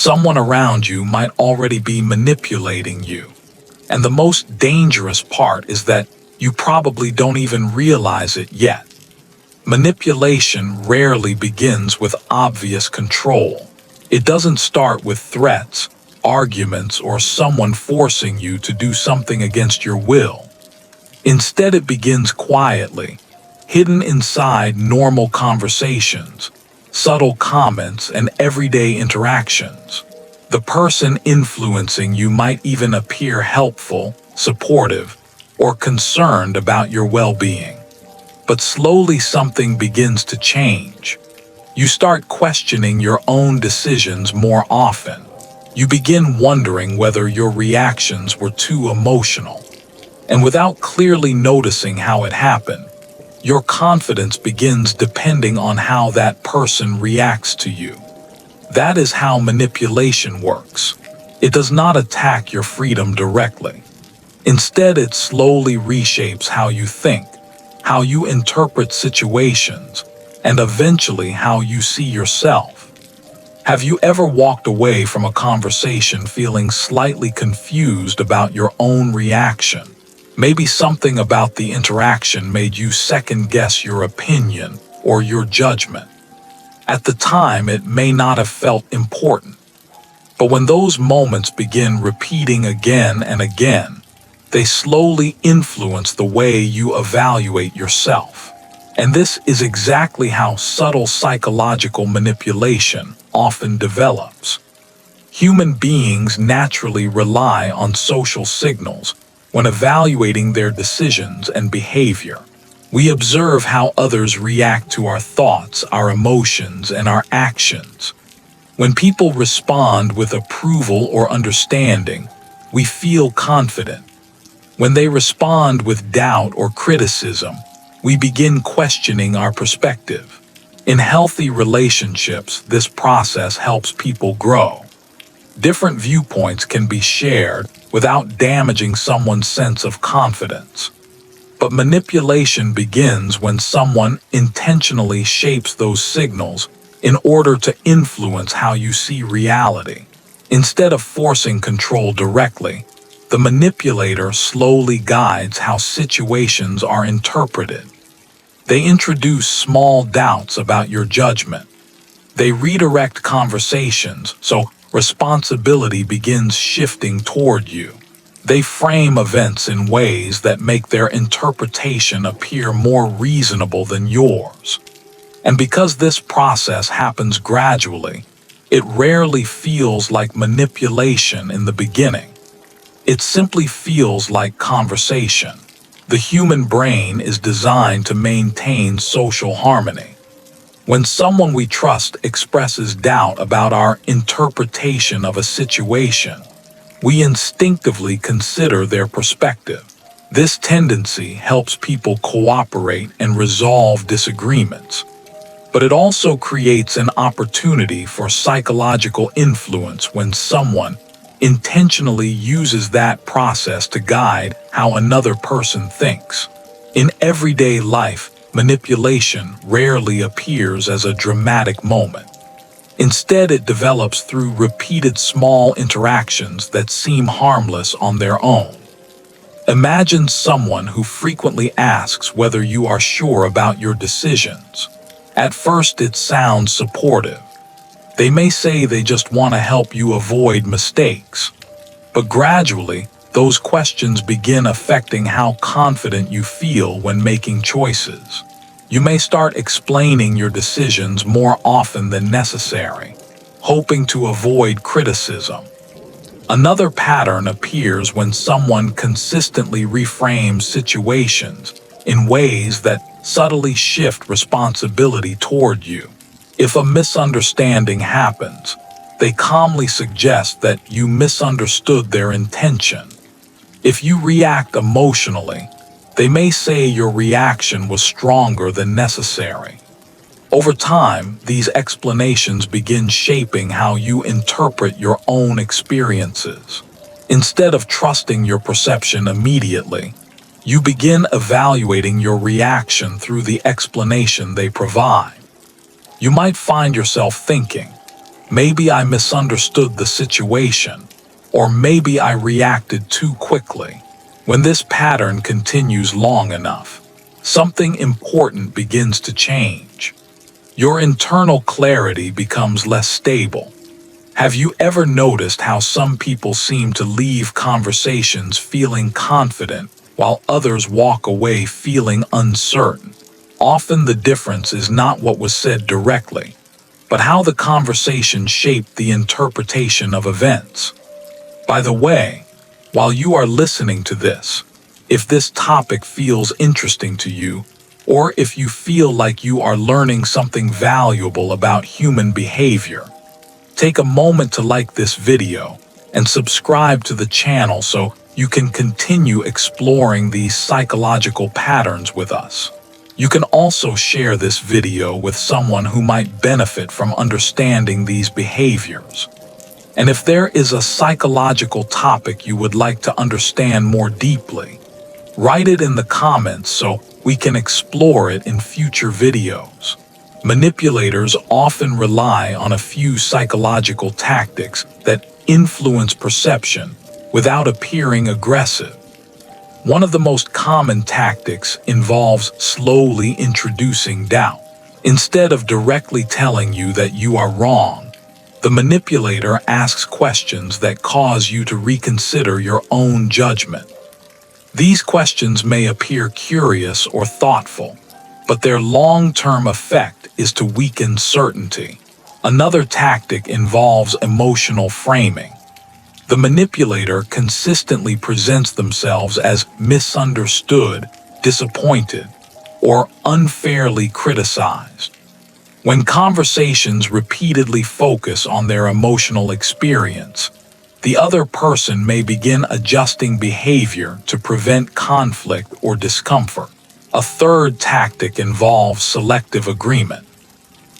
Someone around you might already be manipulating you. And the most dangerous part is that you probably don't even realize it yet. Manipulation rarely begins with obvious control. It doesn't start with threats, arguments, or someone forcing you to do something against your will. Instead, it begins quietly, hidden inside normal conversations, subtle comments, and everyday interactions. The person influencing you might even appear helpful, supportive, or concerned about your well-being. But slowly something begins to change. You start questioning your own decisions more often. You begin wondering whether your reactions were too emotional. And without clearly noticing how it happened, your confidence begins depending on how that person reacts to you. That is how manipulation works. It does not attack your freedom directly. Instead, it slowly reshapes how you think, how you interpret situations, and eventually how you see yourself. Have you ever walked away from a conversation feeling slightly confused about your own reaction? Maybe something about the interaction made you second-guess your opinion or your judgment. At the time, it may not have felt important. But when those moments begin repeating again and again, they slowly influence the way you evaluate yourself. And this is exactly how subtle psychological manipulation often develops. Human beings naturally rely on social signals when evaluating their decisions and behavior. We observe how others react to our thoughts, our emotions, and our actions. When people respond with approval or understanding, we feel confident. When they respond with doubt or criticism, we begin questioning our perspective. In healthy relationships, this process helps people grow. Different viewpoints can be shared without damaging someone's sense of confidence. But manipulation begins when someone intentionally shapes those signals in order to influence how you see reality. Instead of forcing control directly, the manipulator slowly guides how situations are interpreted. They introduce small doubts about your judgment. They redirect conversations so responsibility begins shifting toward you. They frame events in ways that make their interpretation appear more reasonable than yours. And because this process happens gradually, it rarely feels like manipulation in the beginning. It simply feels like conversation. The human brain is designed to maintain social harmony. When someone we trust expresses doubt about our interpretation of a situation, we instinctively consider their perspective. This tendency helps people cooperate and resolve disagreements. But it also creates an opportunity for psychological influence when someone intentionally uses that process to guide how another person thinks. In everyday life, manipulation rarely appears as a dramatic moment. Instead, it develops through repeated small interactions that seem harmless on their own. Imagine someone who frequently asks whether you are sure about your decisions. At first, it sounds supportive. They may say they just want to help you avoid mistakes. But gradually, those questions begin affecting how confident you feel when making choices. You may start explaining your decisions more often than necessary, hoping to avoid criticism. Another pattern appears when someone consistently reframes situations in ways that subtly shift responsibility toward you. If a misunderstanding happens, they calmly suggest that you misunderstood their intention. If you react emotionally, they may say your reaction was stronger than necessary. Over time, these explanations begin shaping how you interpret your own experiences. Instead of trusting your perception immediately, you begin evaluating your reaction through the explanation they provide. You might find yourself thinking, Maybe I misunderstood the situation, or maybe I reacted too quickly. When this pattern continues long enough, something important begins to change. Your internal clarity becomes less stable. Have you ever noticed how some people seem to leave conversations feeling confident while others walk away feeling uncertain? Often the difference is not what was said directly, but how the conversation shaped the interpretation of events. By the way, while you are listening to this, if this topic feels interesting to you, or if you feel like you are learning something valuable about human behavior, take a moment to like this video and subscribe to the channel so you can continue exploring these psychological patterns with us. You can also share this video with someone who might benefit from understanding these behaviors. And if there is a psychological topic you would like to understand more deeply, write it in the comments so we can explore it in future videos. Manipulators often rely on a few psychological tactics that influence perception without appearing aggressive. One of the most common tactics involves slowly introducing doubt. Instead of directly telling you that you are wrong, the manipulator asks questions that cause you to reconsider your own judgment. These questions may appear curious or thoughtful, but their long-term effect is to weaken certainty. Another tactic involves emotional framing. The manipulator consistently presents themselves as misunderstood, disappointed, or unfairly criticized. When conversations repeatedly focus on their emotional experience, the other person may begin adjusting behavior to prevent conflict or discomfort. A third tactic involves selective agreement.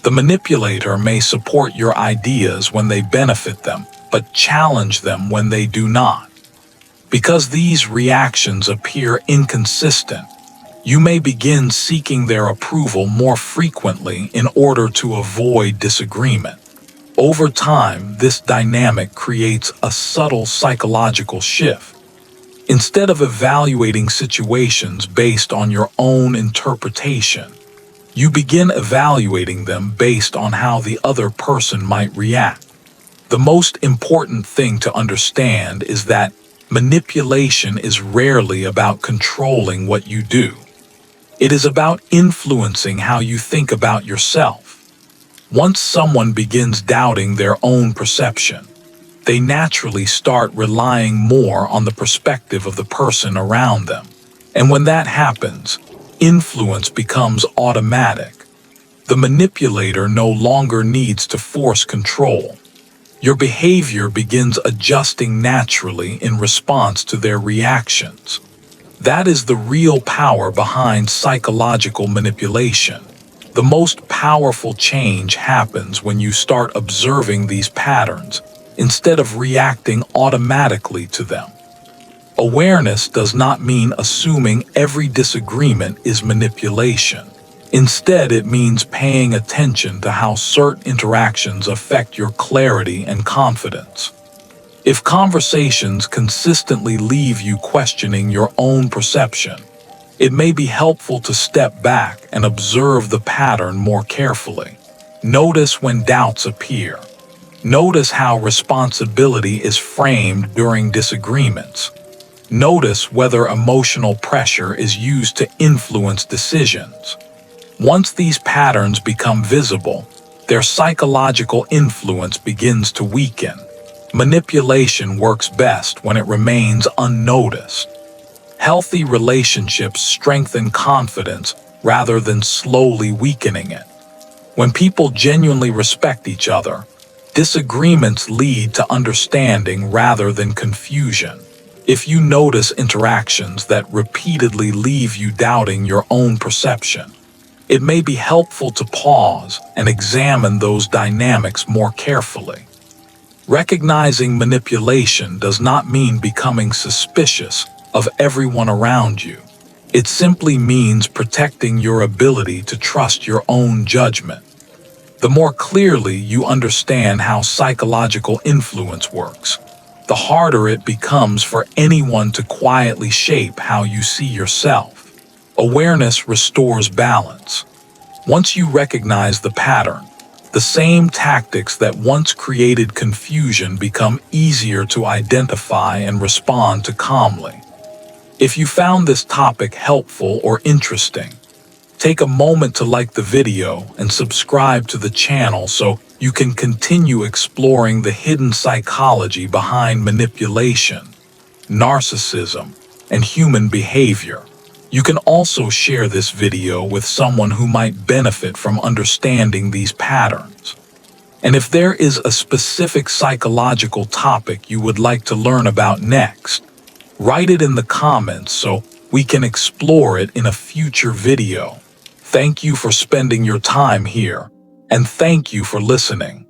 The manipulator may support your ideas when they benefit them, but challenge them when they do not. Because these reactions appear inconsistent, you may begin seeking their approval more frequently in order to avoid disagreement. Over time, this dynamic creates a subtle psychological shift. Instead of evaluating situations based on your own interpretation, you begin evaluating them based on how the other person might react. The most important thing to understand is that manipulation is rarely about controlling what you do. It is about influencing how you think about yourself. Once someone begins doubting their own perception, they naturally start relying more on the perspective of the person around them. And when that happens, influence becomes automatic. The manipulator no longer needs to force control. Your behavior begins adjusting naturally in response to their reactions. That is the real power behind psychological manipulation. The most powerful change happens when you start observing these patterns instead of reacting automatically to them. Awareness does not mean assuming every disagreement is manipulation. Instead, it means paying attention to how certain interactions affect your clarity and confidence. If conversations consistently leave you questioning your own perception, it may be helpful to step back and observe the pattern more carefully. Notice when doubts appear. Notice how responsibility is framed during disagreements. Notice whether emotional pressure is used to influence decisions. Once these patterns become visible, their psychological influence begins to weaken. Manipulation works best when it remains unnoticed. Healthy relationships strengthen confidence rather than slowly weakening it. When people genuinely respect each other, disagreements lead to understanding rather than confusion. If you notice interactions that repeatedly leave you doubting your own perception, it may be helpful to pause and examine those dynamics more carefully. Recognizing manipulation does not mean becoming suspicious of everyone around you. It simply means protecting your ability to trust your own judgment. The more clearly you understand how psychological influence works, the harder it becomes for anyone to quietly shape how you see yourself. Awareness restores balance. Once you recognize the pattern, the same tactics that once created confusion become easier to identify and respond to calmly. If you found this topic helpful or interesting, take a moment to like the video and subscribe to the channel so you can continue exploring the hidden psychology behind manipulation, narcissism, and human behavior. You can also share this video with someone who might benefit from understanding these patterns. And if there is a specific psychological topic you would like to learn about next, write it in the comments so we can explore it in a future video. Thank you for spending your time here, and thank you for listening.